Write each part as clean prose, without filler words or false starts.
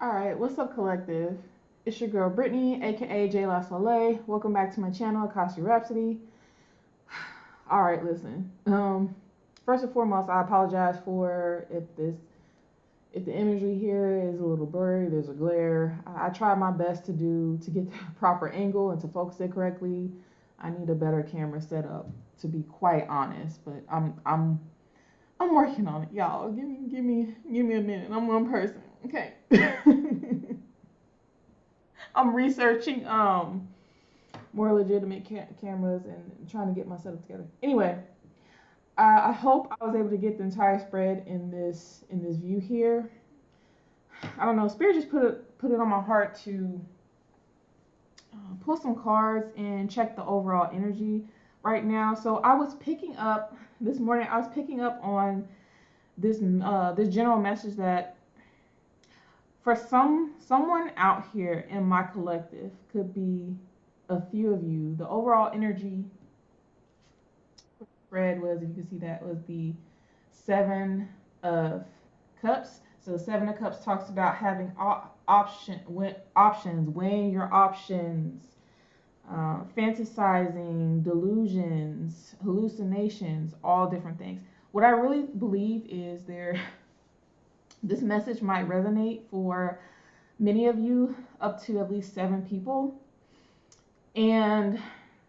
Alright, what's up, collective? It's your girl Brittany, aka J La Soleil. Welcome back to my channel, Akashi Rhapsody. Alright, listen. First and foremost, I apologize for if the imagery here is a little blurry, there's a glare. I tried my best to get the proper angle and to focus it correctly. I need a better camera setup, to be quite honest, but I'm working on it, y'all. Give me a minute. I'm one person, okay? I'm researching more legitimate cameras and trying to get my setup together. Anyway, I hope I was able to get the entire spread in this view here. I don't know. Spirit just put it on my heart to pull some cards and check the overall energy right now. So I was picking up this morning. I was picking up on this general message that for someone out here in my collective, could be a few of you, the overall energy spread was, if you can see, that was the Seven of Cups. So the Seven of Cups talks about having options, weighing your options, fantasizing, delusions, hallucinations, all different things. What I really believe is this message might resonate for many of you, up to at least 7 people. And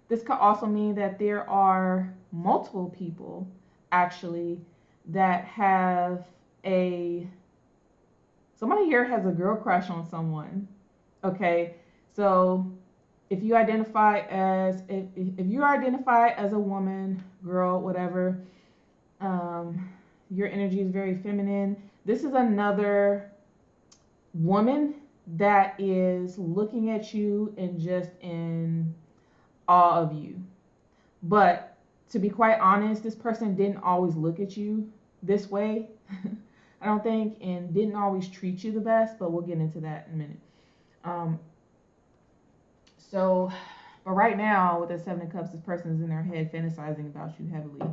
this could also mean that there are multiple people actually that have somebody here has a girl crush on someone. Okay, so if you identify as if you identify as a woman, girl, whatever, your energy is very feminine. This is another woman that is looking at you and just in awe of you. But to be quite honest, this person didn't always look at you this way, I don't think, and didn't always treat you the best, but we'll get into that in a minute. But right now, with the Seven of Cups, this person is in their head fantasizing about you heavily.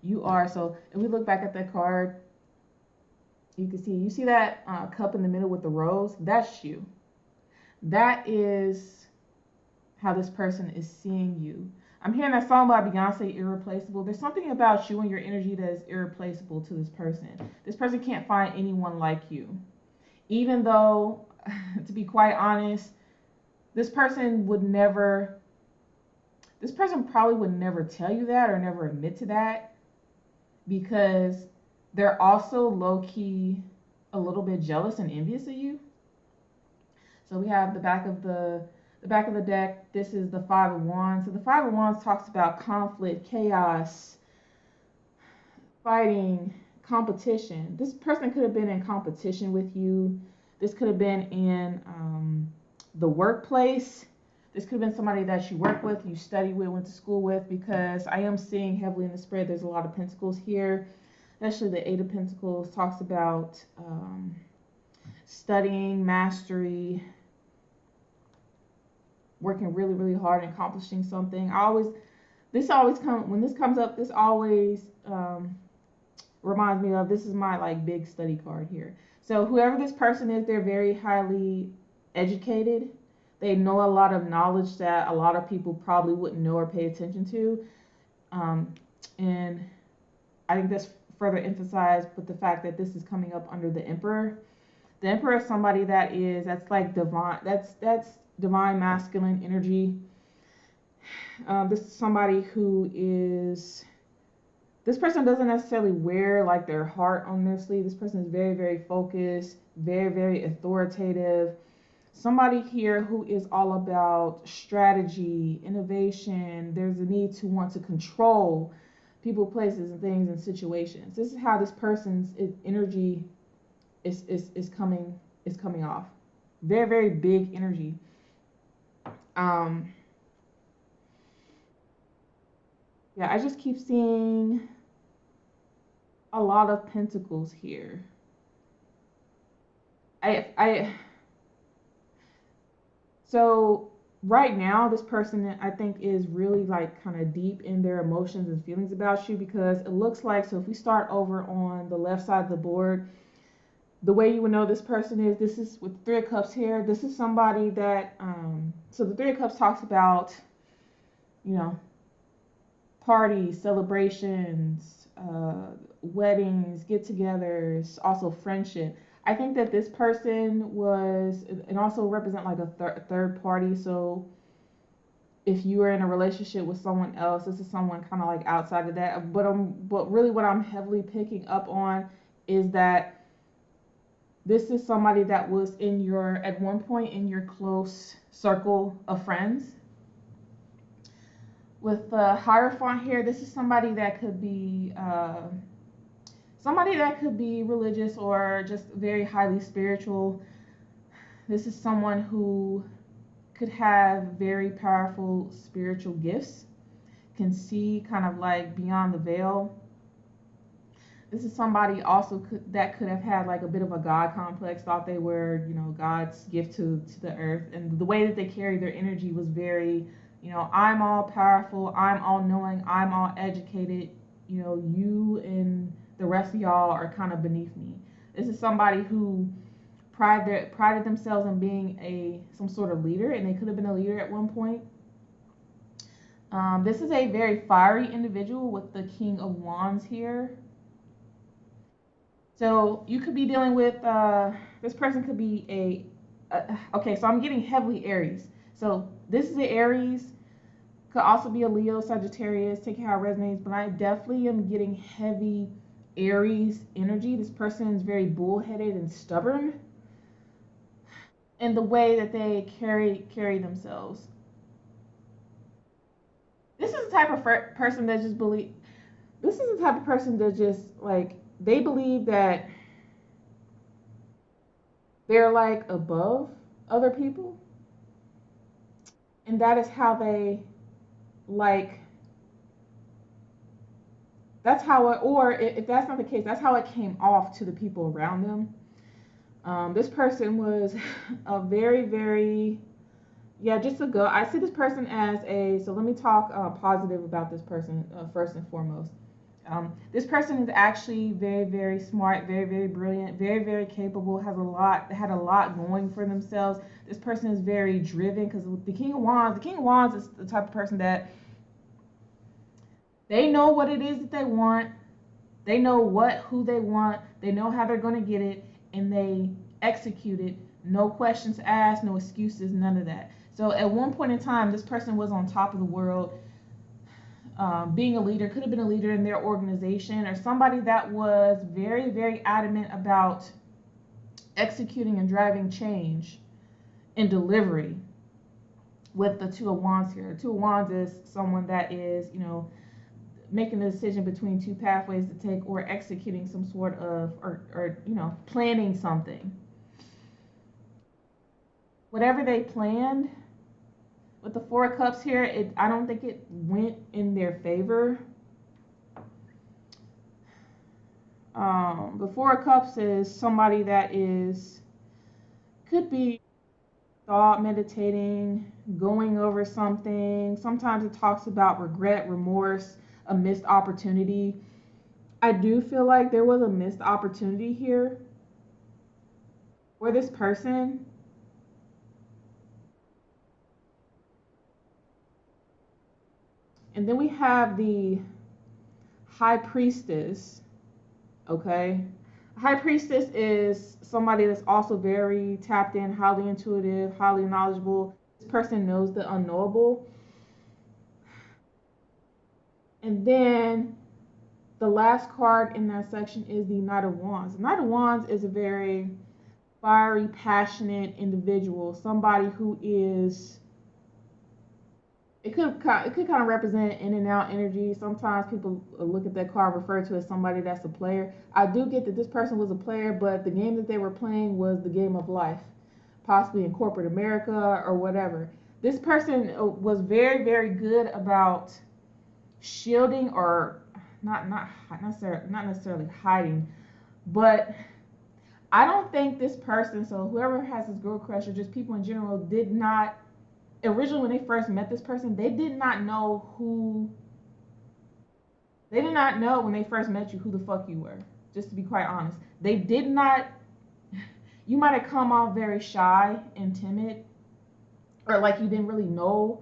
You are, so if we look back at that card, you see that cup in the middle with the rose? That's you. That is how this person is seeing you. I'm hearing that song by Beyonce, Irreplaceable. There's something about you and your energy that is irreplaceable to this person. This person can't find anyone like you. Even though, to be quite honest, this person probably would never tell you that or never admit to that, because they're also low-key a little bit jealous and envious of you. So we have the back of the deck. This is the Five of Wands. So the Five of Wands talks about conflict, chaos, fighting, competition. This person could have been in competition with you. This could have been in the workplace. This could have been somebody that you work with, you study with, went to school with, because I am seeing heavily in the spread, there's a lot of pentacles here. Especially the Eight of Pentacles talks about studying, mastery, working really, really hard and accomplishing something. When this comes up, this always reminds me of, this is my like big study card here. So whoever this person is, they're very highly educated. They know a lot of knowledge that a lot of people probably wouldn't know or pay attention to. And I think that's further emphasized with the fact that this is coming up under the Emperor. The Emperor is somebody that's like divine. That's divine masculine energy. This is somebody this person doesn't necessarily wear like their heart on their sleeve. This person is very, very focused, very, very authoritative. Somebody here who is all about strategy, innovation. There's a need to want to control people, places, and things, and situations. This is how this person's energy is coming off. Very, very big energy. Yeah, I just keep seeing a lot of pentacles here. So right now, this person, I think, is really like kind of deep in their emotions and feelings about you, because it looks like, so if we start over on the left side of the board, The way you would know this person is, this is with the Three of Cups here. This is somebody that, so the Three of Cups talks about, you know, parties, celebrations, weddings, get-togethers, also friendship. I think that this person was, and also represent like a third party. So if you are in a relationship with someone else, this is someone kind of like outside of that. But really, what I'm heavily picking up on is that this is somebody that was in your, at one point in your close circle of friends. With the Hierophant here, this is somebody that could be religious or just very highly spiritual. This is someone who could have very powerful spiritual gifts, can see kind of like beyond the veil. This is somebody also that could have had like a bit of a God complex, thought they were, you know, God's gift to the earth. And the way that they carried their energy was very, you know, I'm all powerful, I'm all knowing, I'm all educated, you know, you and the rest of y'all are kind of beneath me. This is somebody who prided themselves in being some sort of leader, and they could have been a leader at one point. This is a very fiery individual with the King of Wands here. So you could be dealing with, this person could be okay, so I'm getting heavily Aries. So this is the Aries, could also be a Leo, Sagittarius, take it how it resonates, but I definitely am getting heavy Aries energy. This person is very bullheaded and stubborn in the way that they carry themselves. This is the type of person that just believe. This is the type of person that just like, they believe that they're like above other people, and that is how they like. That's how it, or if that's not the case, that's how it came off to the people around them. This person was a very, very, yeah, just a go. I see this person as a, so let me talk positive about this person first and foremost. This person is actually very, very smart, very, very brilliant, very, very capable, had a lot going for themselves. This person is very driven, because with the King of Wands is the type of person that they know what it is that they want. They know who they want. They know how they're going to get it, and they execute it. No questions asked, no excuses, none of that. So at one point in time, this person was on top of the world, being a leader, could have been a leader in their organization, or somebody that was very, very adamant about executing and driving change and delivery. With the Two of Wands here, Two of Wands is someone that is, you know, making a decision between two pathways to take, or executing some sort of, or you know, planning something. Whatever they planned, with the Four of Cups here, I don't think it went in their favor. The Four of Cups is somebody that could be thought, meditating, going over something. Sometimes it talks about regret, remorse, a missed opportunity. I do feel like there was a missed opportunity here for this person. And then we have the High Priestess. Okay, High Priestess is somebody that's also very tapped in, highly intuitive, highly knowledgeable. This person knows the unknowable. And then the last card in that section is the Knight of Wands. The Knight of Wands is a very fiery, passionate individual, somebody who is, it could kind of represent in and out energy. Sometimes people look at that card, refer to as somebody that's a player. I do get that this person was a player, but the game that they were playing was the game of life, possibly in corporate America or whatever. This person was very, very good about shielding, or not necessarily hiding, but I don't think this person, so whoever has this girl crush or just people in general, did not, originally when they first met this person, they did not know when they first met you who the fuck you were. Just to be quite honest, they did not you might have come off very shy and timid, or like you didn't really know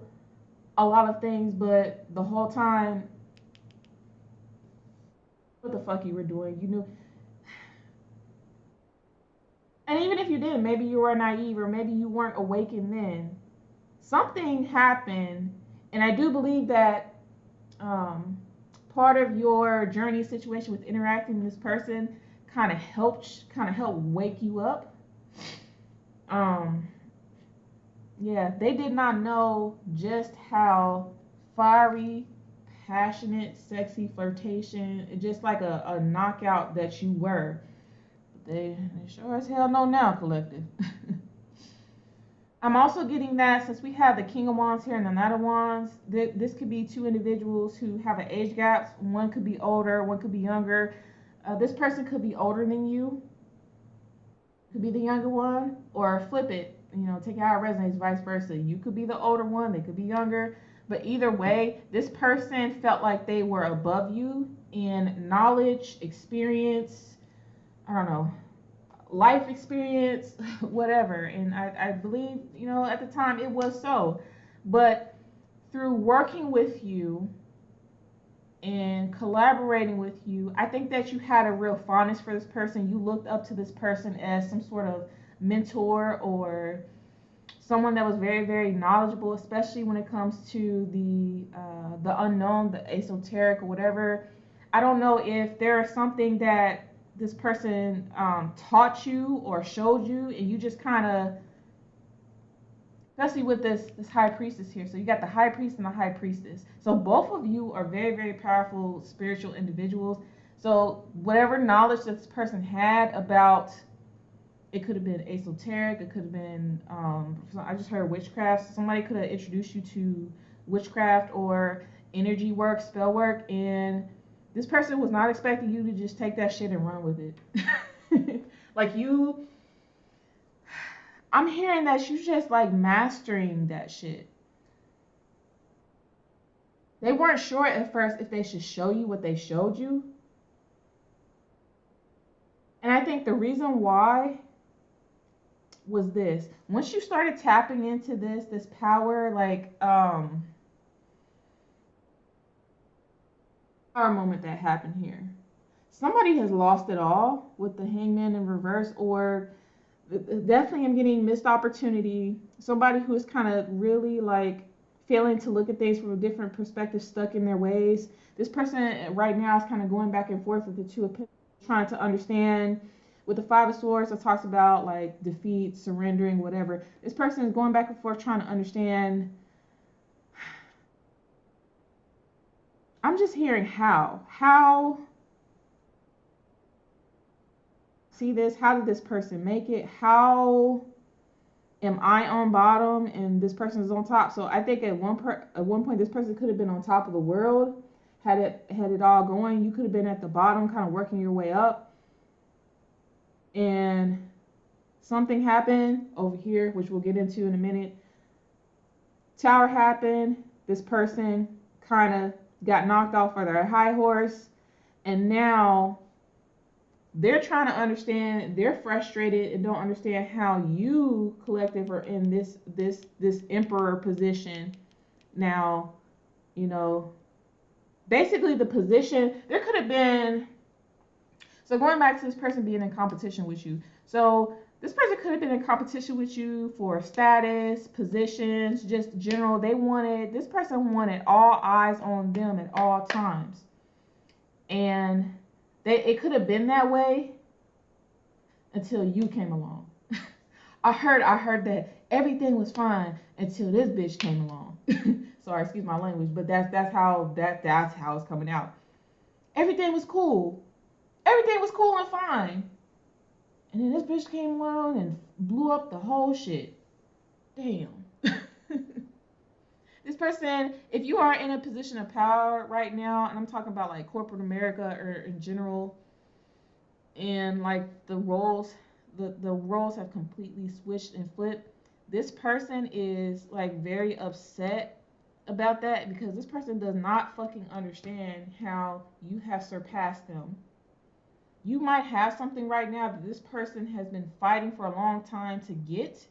a lot of things, but the whole time, what the fuck you were doing, you knew. And even if you didn't, maybe you were naive, or maybe you weren't awakened then. Something happened, and I do believe that um, part of your journey situation with interacting with this person kind of helped wake you up. Um, yeah, they did not know just how fiery, passionate, sexy, flirtation, just like a knockout that you were. They sure as hell know now, collective. I'm also getting that since we have the King of Wands here and the Knight of Wands, this could be two individuals who have an age gap. One could be older, one could be younger. This person could be older than you, could be the younger one, or flip it. You know, take it how it resonates, vice versa. You could be the older one, they could be younger. But either way, this person felt like they were above you in knowledge, experience, I don't know, life experience, whatever. And I believe, you know, at the time it was so. But through working with you and collaborating with you, I think that you had a real fondness for this person. You looked up to this person as some sort of mentor or someone that was very, very knowledgeable, especially when it comes to the unknown, the esoteric or whatever. I don't know if there is something that this person taught you or showed you, and you just kind of, especially with this high priestess here. So you got the high priest and the high priestess. So both of you are very, very powerful spiritual individuals. So whatever knowledge that this person had about, it could have been esoteric, it could have been, I just heard witchcraft. Somebody could have introduced you to witchcraft or energy work, spell work, and this person was not expecting you to just take that shit and run with it. Like you, I'm hearing that you just like mastering that shit. They weren't sure at first if they should show you what they showed you. And I think the reason why was this. Once you started tapping into this power, like power moment that happened here. Somebody has lost it all with the Hangman in reverse, or definitely I'm getting missed opportunity. Somebody who is kind of really like failing to look at things from a different perspective, stuck in their ways. This person right now is kind of going back and forth with the Two of Pentacles, trying to understand. With the Five of Swords, it talks about like defeat, surrendering, whatever. This person is going back and forth trying to understand. I'm just hearing how see this, how did this person make it, how am I on bottom and this person is on top. So I think at one point this person could have been on top of the world, had it all going. You could have been at the bottom, kind of working your way up, and something happened over here, which we'll get into in a minute. Tower happened. This person kind of got knocked off of their high horse, and now they're trying to understand. They're frustrated and don't understand how you collective are in this emperor position. Now, you know, basically the position there could have been. So going back to this person being in competition with you. So this person could have been in competition with you for status, positions, just general. This person wanted all eyes on them at all times. And it could have been that way until you came along. I heard that everything was fine until this bitch came along. Sorry, excuse my language, but that's how it's coming out. Everything was cool. Everything was cool and fine. And then this bitch came along and blew up the whole shit. Damn. This person, if you are in a position of power right now, and I'm talking about like corporate America or in general, and like the roles have completely switched and flipped. This person is like very upset about that because this person does not fucking understand how you have surpassed them. You might have something right now that this person has been fighting for a long time to get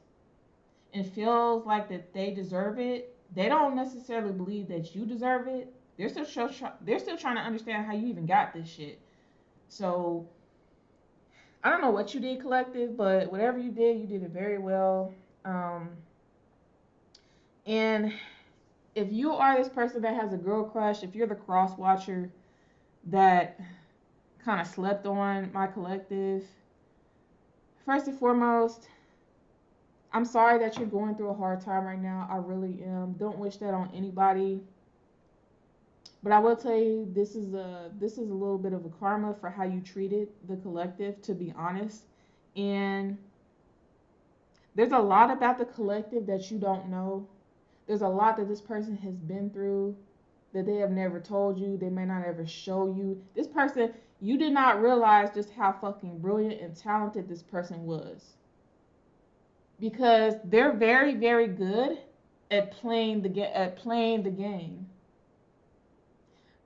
and feels like that they deserve it. They don't necessarily believe that you deserve it. They're still trying to understand how you even got this shit. So I don't know what you did, collective, but whatever you did it very well. Um, and if you are this person that has a girl crush, if you're the cross watcher that kind of slept on my collective, first and foremost, I'm sorry that you're going through a hard time right now. I really am. Don't wish that on anybody. But I will tell you, this is a little bit of a karma for how you treated the collective, to be honest. And there's a lot about the collective that you don't know. There's a lot that this person has been through that they have never told you. They may not ever show you. This person, you did not realize just how fucking brilliant and talented this person was. Because they're very, very good at playing the game.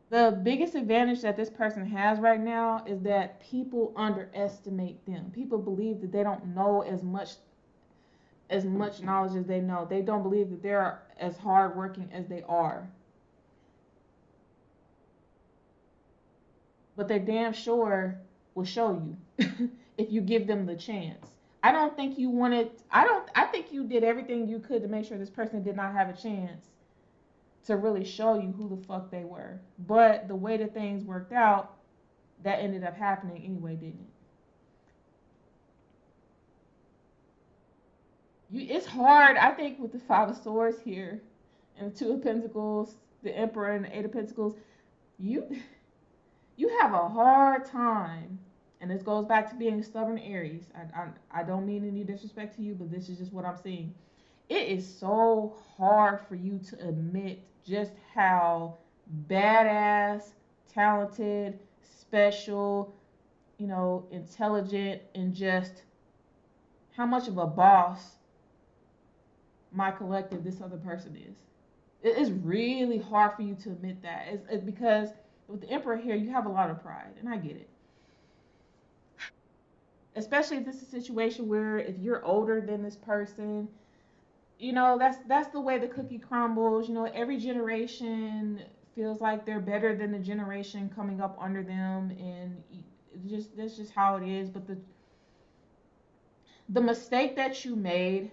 The biggest advantage that this person has right now is that people underestimate them. People believe that they don't know as much knowledge as they know. They don't believe that they're as hardworking as they are. But they damn sure will show you if you give them the chance. I think you did everything you could to make sure this person did not have a chance to really show you who the fuck they were. But the way that things worked out, that ended up happening anyway, didn't it? It's hard, I think, with the Five of Swords here and the Two of Pentacles, the Emperor and the Eight of Pentacles. You you have a hard time, and this goes back to being a stubborn Aries. I don't mean any disrespect to you, but this is just what I'm seeing. It is so hard for you to admit just how badass, talented, special, intelligent, and just how much of a boss my collective this other person is. It is really hard for you to admit that. It's because with the Emperor here, you have a lot of pride, and I get it. Especially if this is a situation where if you're older than this person, that's the way the cookie crumbles. Every generation feels like they're better than the generation coming up under them, and that's just how it is. But the mistake that you made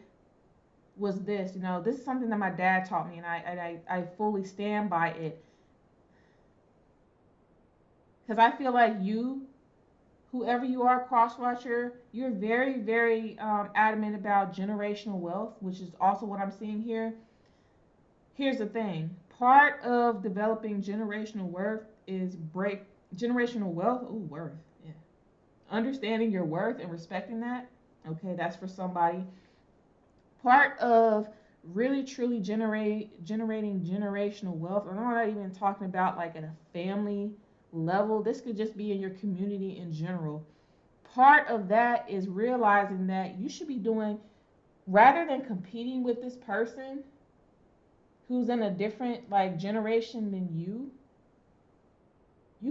was this. This is something that my dad taught me, and I fully stand by it, because I feel like whoever you are, crosswatcher, you're very, very adamant about generational wealth, which is also what I'm seeing here. Here's the thing: part of developing generational worth is break generational wealth. Oh, worth, yeah. Understanding your worth and respecting that. Okay, that's for somebody. Part of really truly generating generational wealth, and I'm not even talking about like at a family level. This could just be in your community in general. Part of that is realizing that you should be doing, rather than competing with this person who's in a different like generation than you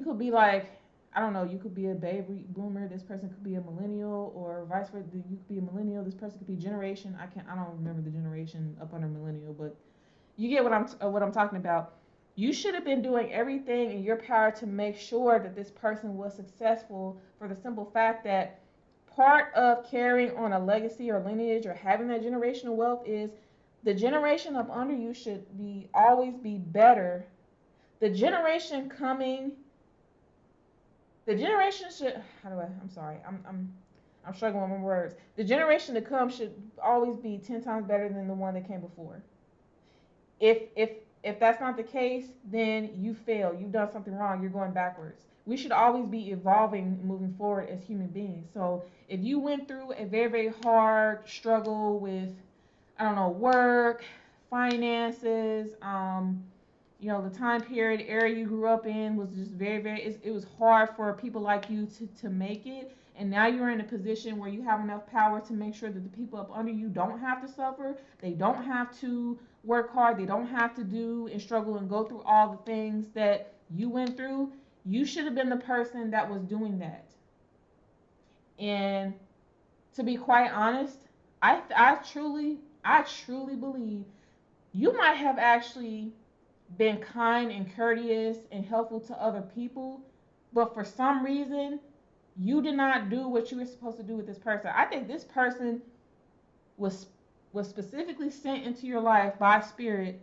could be like, I don't know, you could be a baby boomer, this person could be a millennial, or vice versa. You could be a millennial, this person could be generation. I don't remember the generation up under millennial, but you get what I'm talking about. You should have been doing everything in your power to make sure that this person was successful, for the simple fact that part of carrying on a legacy or lineage or having that generational wealth is the generation up under you should be always be better. The generation coming, the generation should, how do I, I'm sorry, I'm struggling with my words. The generation to come should always be 10 times better than the one that came before. If that's not the case, then you fail. You've done something wrong. You're going backwards. We should always be evolving, moving forward as human beings. So if you went through a very, very hard struggle with, I don't know, work, finances, the time period, area you grew up in was just very, very, it was hard for people like you to make it. And now you're in a position where you have enough power to make sure that the people up under you don't have to suffer. They don't have to work hard. They don't have to do and struggle and go through all the things that you went through. You should have been the person that was doing that. And to be quite honest, I truly believe you might have actually been kind and courteous and helpful to other people, but for some reason you did not do what you were supposed to do with this person. I think this person was was specifically sent into your life by spirit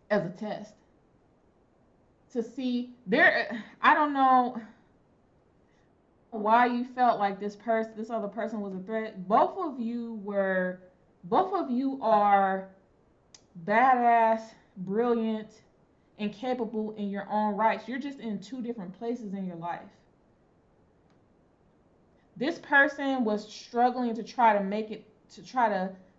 as a test to see there. I don't know why you felt like this other person was a threat. Both of you are badass, brilliant, and capable in your own rights. You're just in two different places in your life. This person was struggling to try to make it,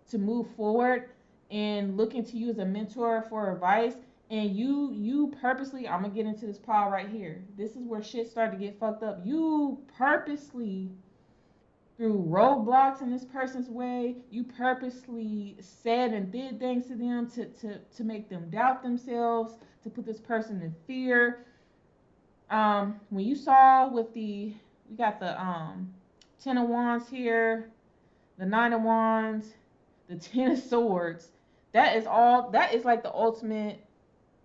to move forward and looking to you as a mentor for advice. And you purposely, I'm gonna get into this pile right here. This is where shit started to get fucked up. You purposely threw roadblocks in this person's way. You purposely said and did things to them to make them doubt themselves, to put this person in fear. When you saw with we got the 10 of Wands here, the 9 of Wands, the 10 of Swords. That is like the ultimate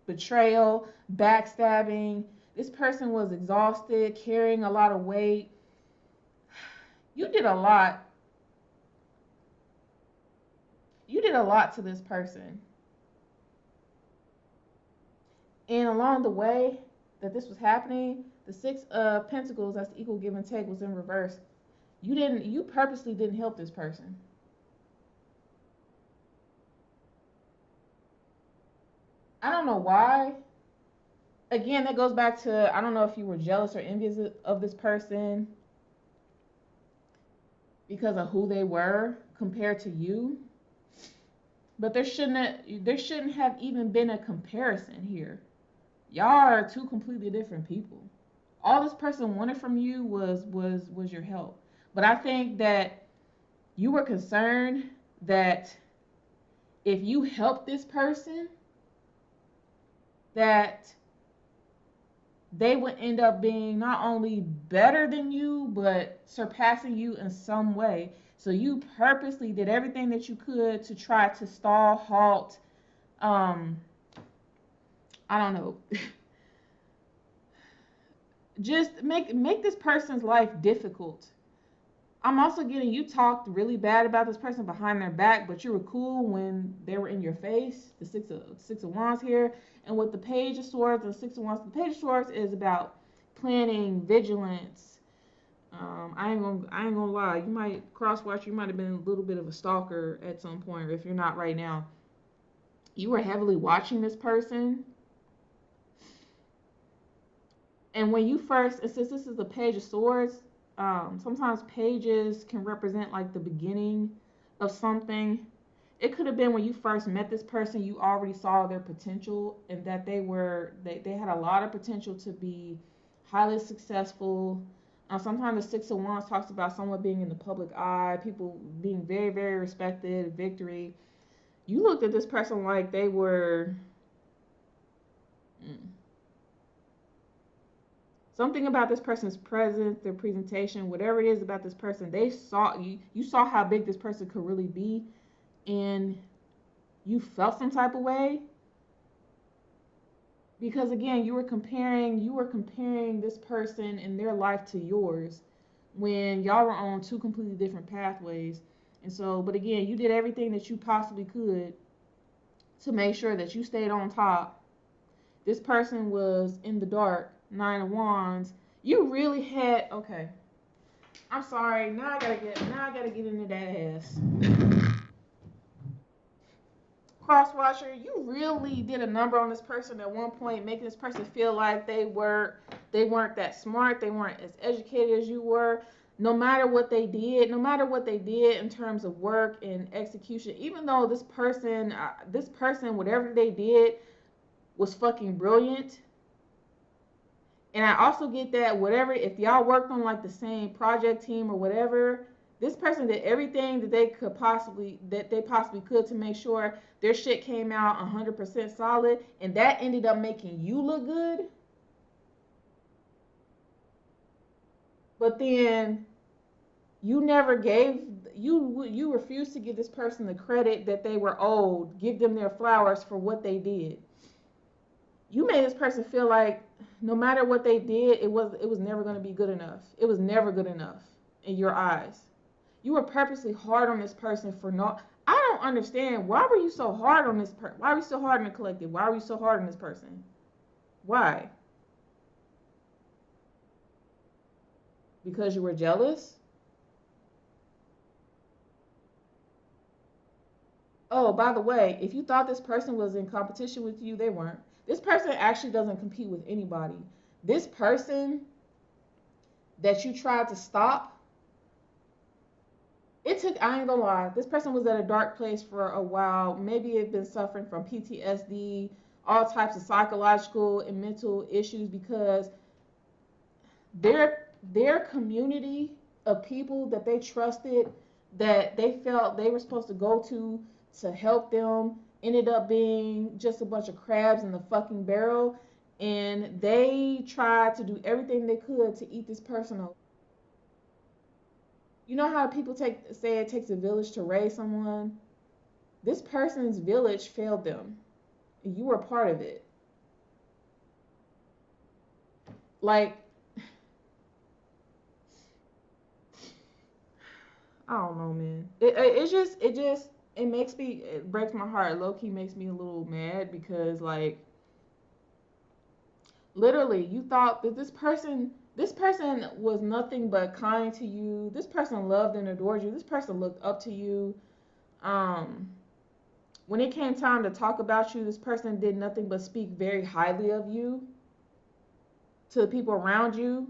betrayal, backstabbing. This person was exhausted, carrying a lot of weight. You did a lot. You did a lot to this person. And along the way that this was happening, the 6 of Pentacles, that's the equal give and take, was in reverse. You purposely didn't help this person. I don't know why. Again, that goes back to, I don't know if you were jealous or envious of this person because of who they were compared to you. But there shouldn't have even been a comparison here. Y'all are two completely different people. All this person wanted from you was your help. But I think that you were concerned that if you help this person, that they would end up being not only better than you, but surpassing you in some way. So you purposely did everything that you could to try to stall, halt, I don't know, just make this person's life difficult. I'm also getting you talked really bad about this person behind their back, but you were cool when they were in your face. The six of Wands here, and with the Page of Swords and 6 of Wands, the Page of Swords is about planning, vigilance. I ain't gonna lie. You might cross watch. You might have been a little bit of a stalker at some point, or if you're not right now, you were heavily watching this person. And when you first, and since this is the Page of Swords, sometimes pages can represent like the beginning of something. It could have been when you first met this person, you already saw their potential and that they had a lot of potential to be highly successful. Sometimes the 6 of Wands talks about someone being in the public eye, people being very, very respected, victory. You looked at this person like they were something about this person's presence, their presentation, whatever it is about this person. They saw you saw how big this person could really be, and you felt some type of way because again you were comparing this person and their life to yours when y'all were on two completely different pathways. And so, but again, you did everything that you possibly could to make sure that you stayed on top. This person was in the dark. 9 of Wands. You really had, okay, I'm sorry, now I gotta get into that ass. Crosswatcher, you really did a number on this person at one point, making this person feel like they weren't that smart, they weren't as educated as you were. No matter what they did in terms of work and execution, even though this person, whatever they did was fucking brilliant. And I also get that whatever, if y'all worked on like the same project team or whatever, this person did everything that they possibly could to make sure their shit came out 100% solid, and that ended up making you look good. But then You never gave, you refused to give this person the credit that they were owed, give them their flowers for what they did. You made this person feel like no matter what they did, it was never going to be good enough. It was never good enough in your eyes. You were purposely hard on this person for no. I don't understand. Why were you so hard on this person? Why were you so hard on the collective? Why were you so hard on this person? Why? Because you were jealous? Oh, by the way, if you thought this person was in competition with you, they weren't. This person actually doesn't compete with anybody. This person that you tried to stop, it took, I ain't gonna lie, this person was at a dark place for a while. Maybe it had been suffering from PTSD, all types of psychological and mental issues because their community of people that they trusted, that they felt they were supposed to go to help them, ended up being just a bunch of crabs in the fucking barrel, and they tried to do everything they could to eat this person up. You know how people say it takes a village to raise someone? This person's village failed them. You were a part of it. Like, I don't know, man. It makes me, it breaks my heart. Low key makes me a little mad because like literally you thought that this person was nothing but kind to you. This person loved and adored you. This person looked up to you. Um, when it came time to talk about you, this person did nothing but speak very highly of you to the people around you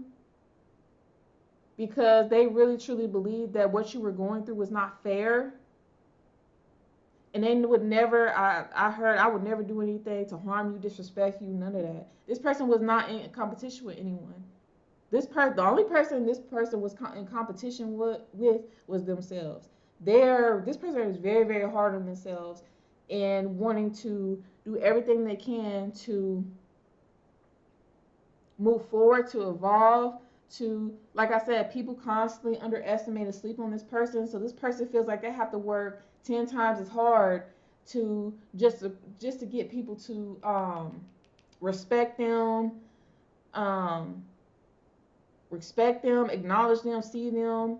because they really truly believed that what you were going through was not fair. And they would never, I heard, I would never do anything to harm you, disrespect you, none of that. This person was not in competition with anyone. The only person this person was in competition with was themselves. This person is very, very hard on themselves and wanting to do everything they can to move forward, to evolve, to, like I said, people constantly underestimate and sleep on this person. So this person feels like they have to work 10 times as hard to just to get people to respect them, um, acknowledge them, see them.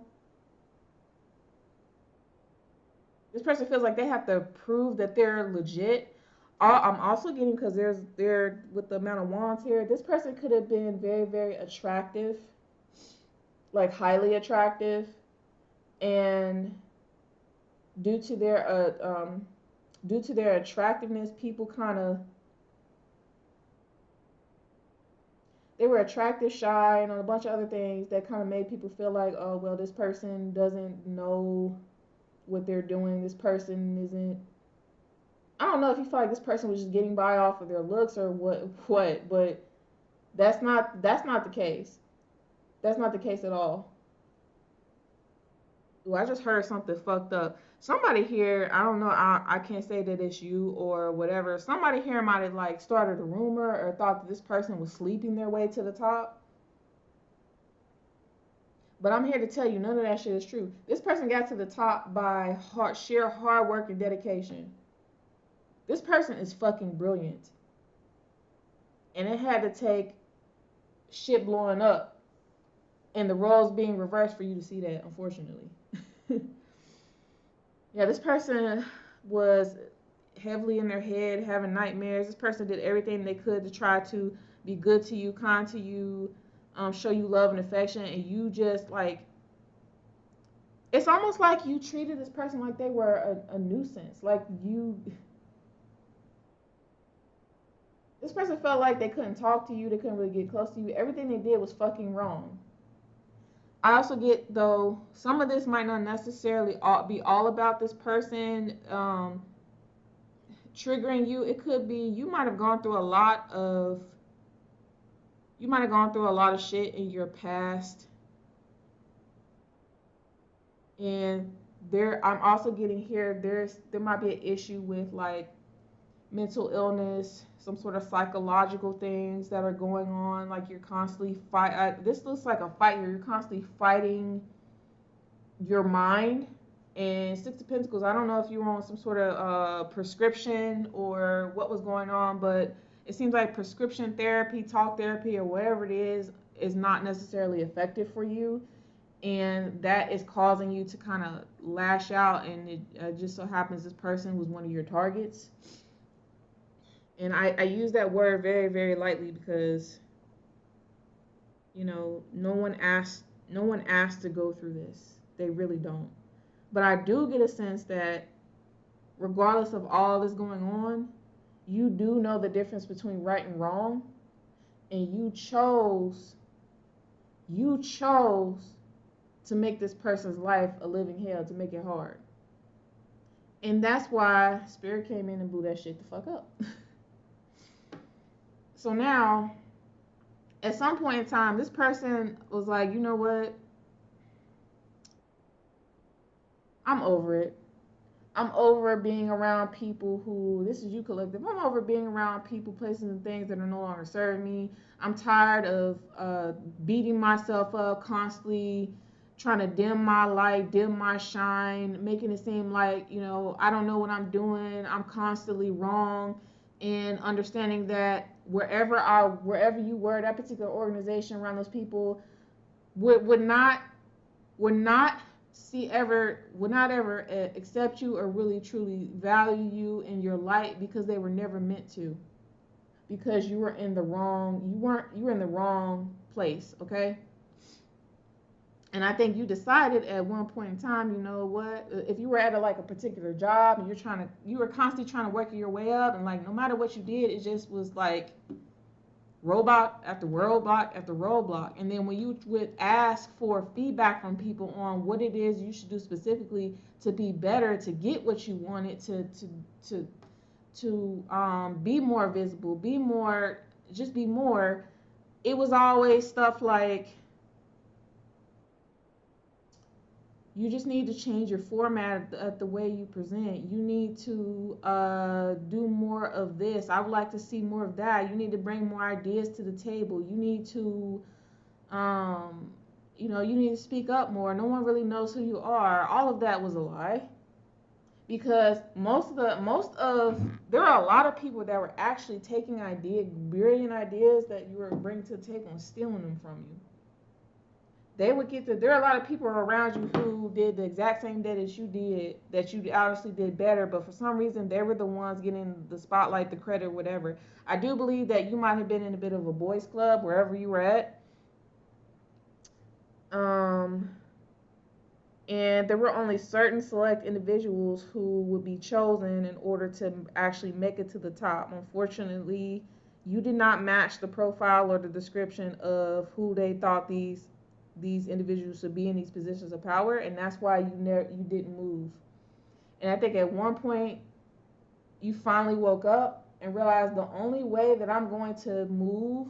This person feels like they have to prove that they're legit. I'm also getting, because they're with the amount of wands here. This person could have been very, very attractive, like highly attractive, and due to their attractiveness, people kind of, they were attractive, shy, and a bunch of other things that kind of made people feel like, oh well, this person doesn't know what they're doing. This person isn't. I don't know if you feel like this person was just getting by off of their looks or what, but that's not the case. That's not the case at all. Ooh, I just heard something fucked up. Somebody here, I don't know, I can't say that it's you or whatever. Somebody here might have like started a rumor or thought that this person was sleeping their way to the top. But I'm here to tell you, none of that shit is true. This person got to the top by sheer hard work and dedication. This person is fucking brilliant. And it had to take shit blowing up and the roles being reversed for you to see that, unfortunately. Yeah, this person was heavily in their head, having nightmares. This person did everything they could to try to be good to you, kind to you, show you love and affection, and you just like, it's almost like you treated this person like they were a nuisance. Like this person felt like they couldn't talk to you, they couldn't really get close to you. Everything they did was fucking wrong. I also get, though, some of this might not necessarily be all about this person triggering you. It could be you might have gone through a lot of shit in your past, and I'm also getting here, there might be an issue with like mental illness, some sort of psychological things that are going on. Like you're constantly this looks like a fight here. You're constantly fighting your mind. And Six of Pentacles, I don't know if you were on some sort of prescription or what was going on, but it seems like prescription therapy, talk therapy, or whatever it is not necessarily effective for you. And that is causing you to kind of lash out. And it just so happens this person was one of your targets. And I use that word very, very lightly because, you know, no one asked to go through this. They really don't. But I do get a sense that regardless of all this going on, you do know the difference between right and wrong, and you chose to make this person's life a living hell, to make it hard. And that's why Spirit came in and blew that shit the fuck up. So now, at some point in time, this person was like, you know what? I'm over it. I'm over being around people who, this is you collective, I'm over being around people, places, and things that are no longer serving me. I'm tired of beating myself up constantly, trying to dim my light, dim my shine, making it seem like, you know, I don't know what I'm doing. I'm constantly wrong. And understanding that wherever you were, that particular organization around those people would not would not ever accept you or really truly value you in your light, because they were never meant to, because you were in the wrong place. Okay. And I think you decided at one point in time, you know what, if you were at a particular job and you were constantly trying to work your way up, and like no matter what you did, it just was like roadblock after roadblock after roadblock. And then when you would ask for feedback from people on what it is you should do specifically to be better, to get what you wanted, to be more visible, be more, it was always stuff like, you just need to change your format at the way you present. You need to do more of this. I would like to see more of that. You need to bring more ideas to the table. You need to, you need to speak up more. No one really knows who you are. All of that was a lie. Because there are a lot of people that were actually taking brilliant ideas that you were bringing to the table and stealing them from you. There are a lot of people around you who did the exact same day that you did, that you obviously did better, but for some reason they were the ones getting the spotlight, the credit, whatever. I do believe that you might have been in a bit of a boys club wherever you were at. And there were only certain select individuals who would be chosen in order to actually make it to the top. Unfortunately, you did not match the profile or the description of who they thought these individuals should be in these positions of power, and that's why you didn't move. And I think at one point you finally woke up and realized the only way that I'm going to move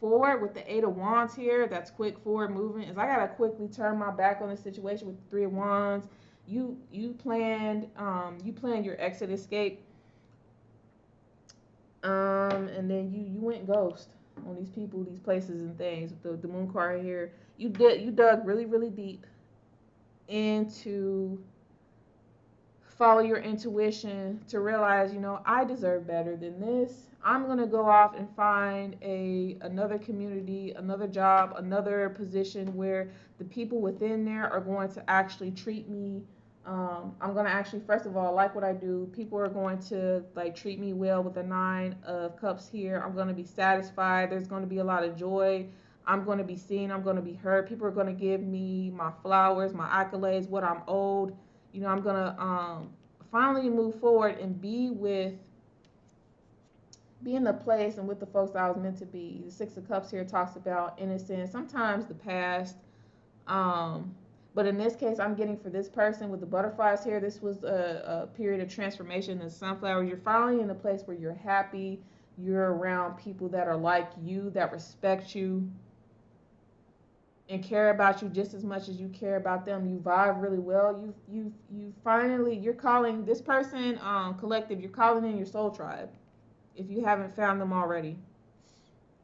forward with the Eight of Wands here, that's quick forward movement, is I gotta quickly turn my back on the situation with the Three of Wands. You planned your exit escape, and then you went ghost on these people, these places, and things. The Moon card here, you dug really, really deep into follow your intuition to realize, I deserve better than this. I'm gonna go off and find another community, another job, another position where the people within there are going to actually treat me. I'm gonna actually, first of all, like what I do. People are going to treat me well with the Nine of Cups here. I'm gonna be satisfied. There's gonna be a lot of joy. I'm gonna be seen. I'm gonna be heard. People are gonna give me my flowers, my accolades, what I'm owed. I'm gonna finally move forward and be in the place and with the folks that I was meant to be. The Six of Cups here talks about innocence, sometimes the past. But in this case, I'm getting for this person with the butterflies here, this was a period of transformation. The sunflower, you're finally in a place where you're happy. You're around people that are like you, that respect you and care about you just as much as you care about them. You vibe really well. You're calling this person, collective, you're calling in your soul tribe if you haven't found them already.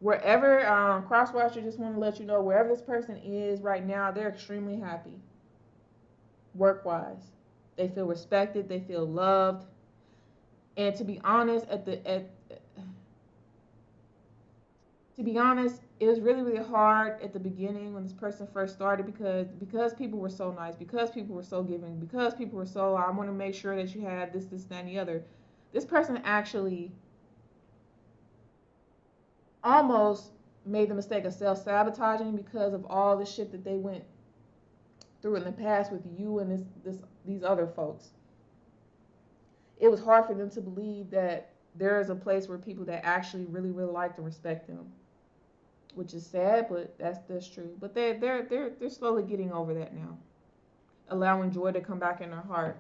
Wherever, Crosswatcher, just want to let you know, wherever this person is right now, they're extremely happy. work-wise. They feel respected, they feel loved. And to be honest, to be honest, it was really, really hard at the beginning when this person first started, because people were so nice, because people were so giving, because people were so, I want to make sure that you had this, this, that, and the other. This person actually almost made the mistake of self-sabotaging because of all the shit that they went through in the past with you and these other folks. It was hard for them to believe that there is a place where people that actually really, really like and respect them, which is sad, but that's true. But they're slowly getting over that now, allowing joy to come back in their heart.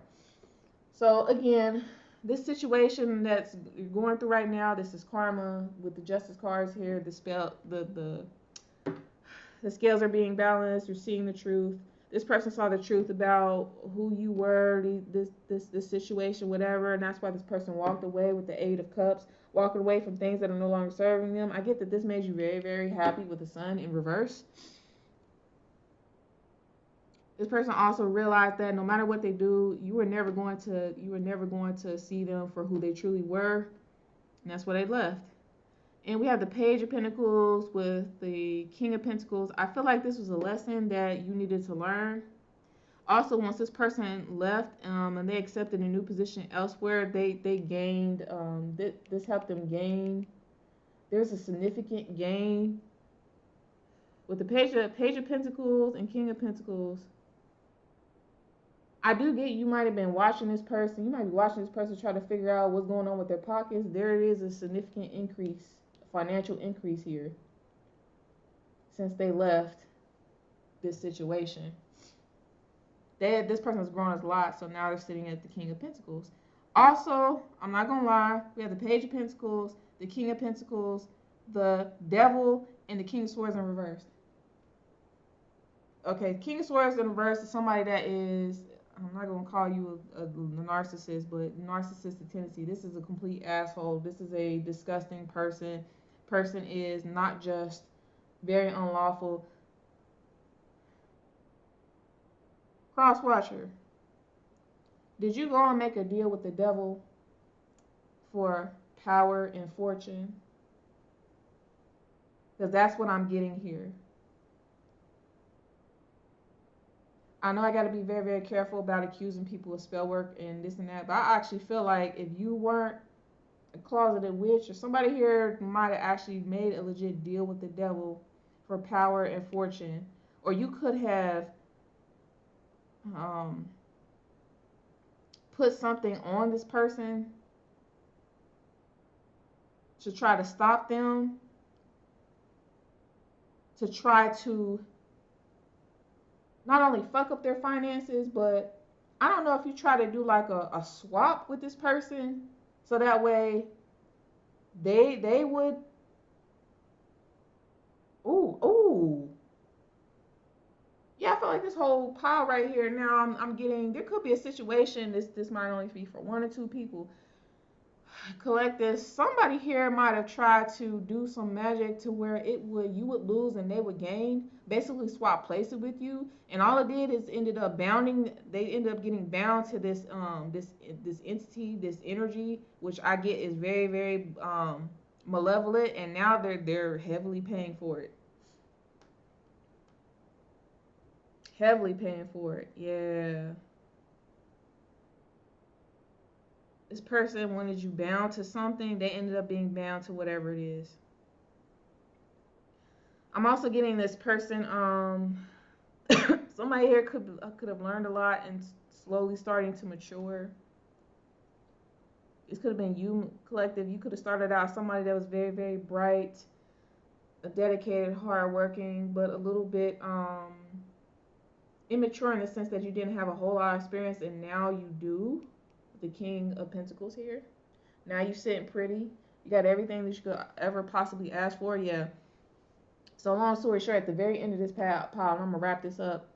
So again, this situation that's you're going through right now, this is karma with the justice cards here. The scales are being balanced. You're seeing the truth. This person saw the truth about who you were, this situation, whatever, and that's why this person walked away with the Eight of Cups, walking away from things that are no longer serving them. I get that this made you very, very happy with the Sun in reverse. This person also realized that no matter what they do, you were never going to see them for who they truly were, and that's why they left. And we have the Page of Pentacles with the King of Pentacles. I feel like this was a lesson that you needed to learn. Also, once this person left and they accepted a new position elsewhere, they gained, this helped them gain. There's a significant gain. With the Page of Pentacles and King of Pentacles, I do get you might have been watching this person. You might be watching this person try to figure out what's going on with their pockets. There is a significant increase, financial increase here since they left this situation. This person has grown a lot, so now they're sitting at the King of Pentacles. Also, I'm not gonna lie, we have the Page of Pentacles, the King of Pentacles, the Devil, and the King of Swords in reverse. Okay, King of Swords in reverse is somebody that is, I'm not gonna call you a narcissist, but narcissistic tendency. This is a complete asshole. This is a disgusting person. Person is not just very unlawful. Cross watcher. Did you go and make a deal with the devil for power and fortune? Because that's what I'm getting here. I know I got to be very, very careful about accusing people of spell work and this and that, but I actually feel like if you weren't a closeted witch, or somebody here might have actually made a legit deal with the devil for power and fortune, or you could have put something on this person to try to stop them, to try to not only fuck up their finances, but I don't know if you try to do like a swap with this person, so that way they would, ooh. Yeah, I feel like this whole pile right here now, I'm getting, there could be a situation, this might only be for 1 or 2 people. Collect this. Somebody here might have tried to do some magic to where you would lose and they would gain. Basically swap places with you, and all it did is ended up bounding. They ended up getting bound to this this entity, this energy, which I get is very, very malevolent, and now they're heavily paying for it. Heavily paying for it. Yeah. This person wanted you bound to something. They ended up being bound to whatever it is. I'm also getting this person, somebody here could have learned a lot and slowly starting to mature. This could have been you, collective. You could have started out somebody that was very, very bright, dedicated, hardworking, but a little bit immature in the sense that you didn't have a whole lot of experience, and now you do. The King of Pentacles here. Now you sitting pretty. You got everything that you could ever possibly ask for. Yeah. So long story short, at the very end of this pile, I'm gonna wrap this up.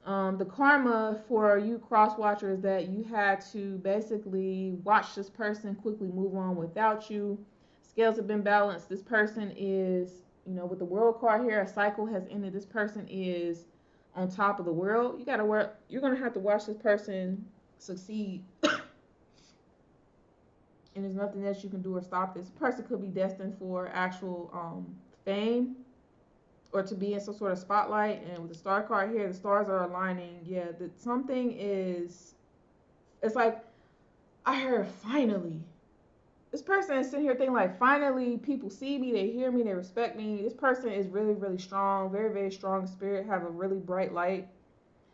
The karma for you cross watchers is that you had to basically watch this person quickly move on without you. Scales have been balanced. This person is, with the World card here, a cycle has ended. This person is on top of the world. You gotta work. You're gonna have to watch this person succeed, and there's nothing else you can do or stop this. Person could be destined for actual fame or to be in some sort of spotlight. And with the star card here, the stars are aligning. Yeah, that something is. It's like I heard finally. This person is sitting here thinking like, finally, people see me, they hear me, they respect me. This person is really, really strong, very, very strong spirit, have a really bright light.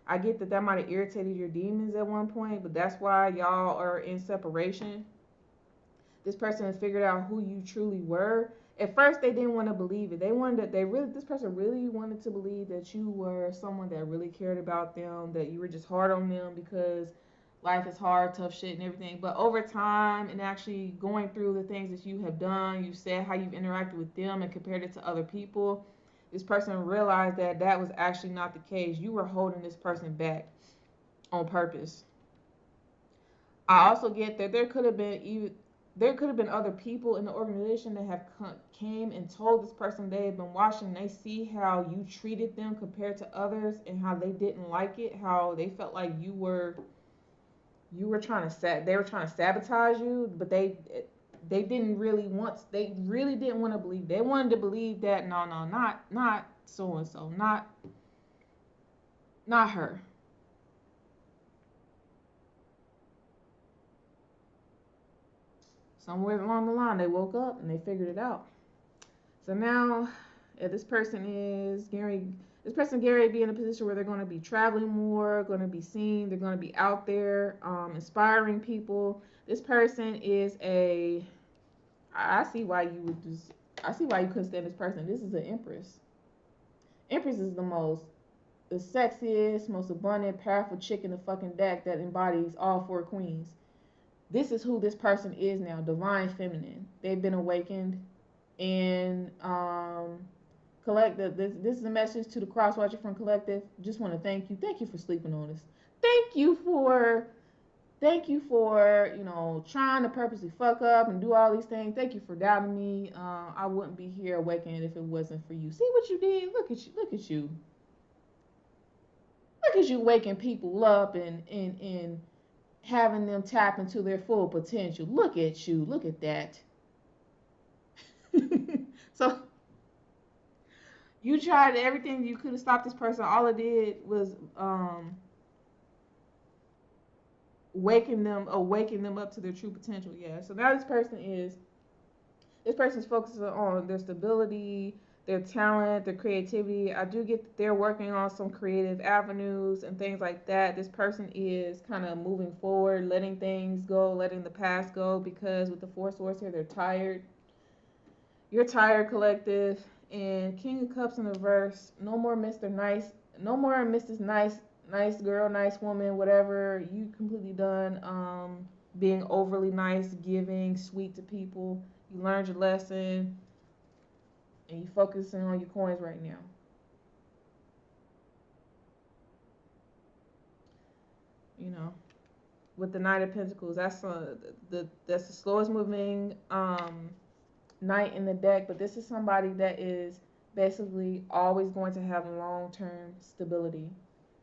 I get that might have irritated your demons at one point, but that's why y'all are in separation. This person has figured out who you truly were. At first, they didn't want to believe it. They wanted that this person really wanted to believe that you were someone that really cared about them, that you were just hard on them because life is hard, tough shit, and everything. But over time, and actually going through the things that you have done, you said how you've interacted with them and compared it to other people. This person realized that was actually not the case. You were holding this person back on purpose. I also get that there could have been other people in the organization that have came and told this person they have been watching. They see how you treated them compared to others and how they didn't like it, how they felt like you were trying to they were trying to sabotage you, but they didn't really want to believe. They wanted to believe that no, not so and so, not her. Somewhere along the line, they woke up and they figured it out. So now, this person Gary be in a position where they're going to be traveling more, going to be seen, they're going to be out there, inspiring people. This person is I see why you would just, I see why you couldn't stand this person. This is an Empress. Empress is the sexiest, most abundant, powerful chick in the fucking deck that embodies all four queens. This is who this person is now, divine feminine. They've been awakened, and collective. This is a message to the cross watcher from collective. Just want to thank you. Thank you for sleeping on us. Thank you for trying to purposely fuck up and do all these things. Thank you for doubting me. I wouldn't be here awakened if it wasn't for you. See what you did? Look at you. Look at you. Look at you waking people up and having them tap into their full potential. Look at you. Look at that. So you tried everything you could have stopped this person. All it did was awaken them up to their true potential. Yeah. So now this person's focusing on their stability, their talent, their creativity. I do get that they're working on some creative avenues and things like that. This person is kind of moving forward, letting things go, letting the past go, because with the Four Swords here, they're tired. You're tired, collective. And King of Cups in reverse. No more Mr. Nice. No more Mrs. Nice girl, nice woman, whatever. You completely done being overly nice, giving, sweet to people. You learned your lesson, and you focusing on your coins right now. You know, with the Knight of Pentacles, that's the slowest moving knight in the deck, but this is somebody that is basically always going to have long-term stability.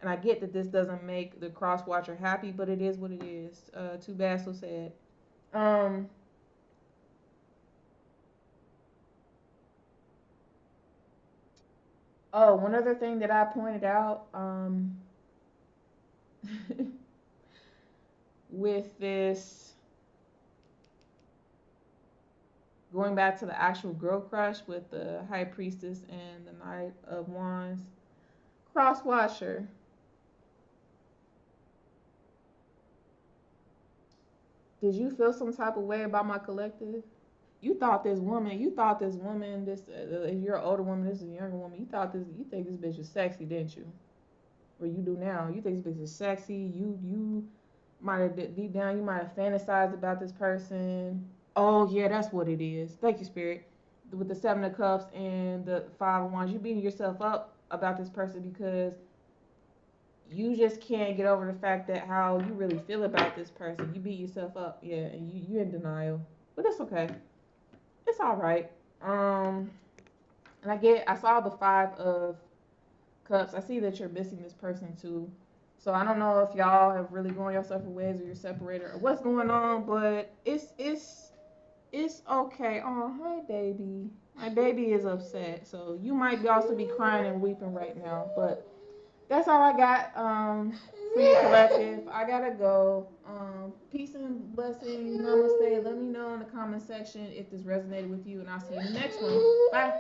And I get that this doesn't make the cross watcher happy, but it is what it is. Too bad, so sad. Oh, one other thing that I pointed out with this, going back to the actual girl crush with the High Priestess and the Knight of Wands, cross watcher. Did you feel some type of way about my collective? You thought this woman, if you're an older woman, this is a younger woman, you think this bitch is sexy, didn't you? Or you do now. You think this bitch is sexy. You might have, deep down, you might have fantasized about this person. Oh, yeah, that's what it is. Thank you, Spirit. With the Seven of Cups and the Five of Wands, you beating yourself up about this person because you just can't get over the fact that how you really feel about this person. You beat yourself up, yeah, and you're in denial. But it's okay. It's all right. And I saw the Cups, I see that you're missing this person too. So I don't know if y'all have really gone your separate ways or you're separated or what's going on, but it's okay. Oh, hi baby. My baby is upset. So you might be also be crying and weeping right now, but that's all I got. For you collective. I gotta go. Peace and blessings. Namaste. Let me know in the comment section if this resonated with you, and I'll see you in the next one. Bye.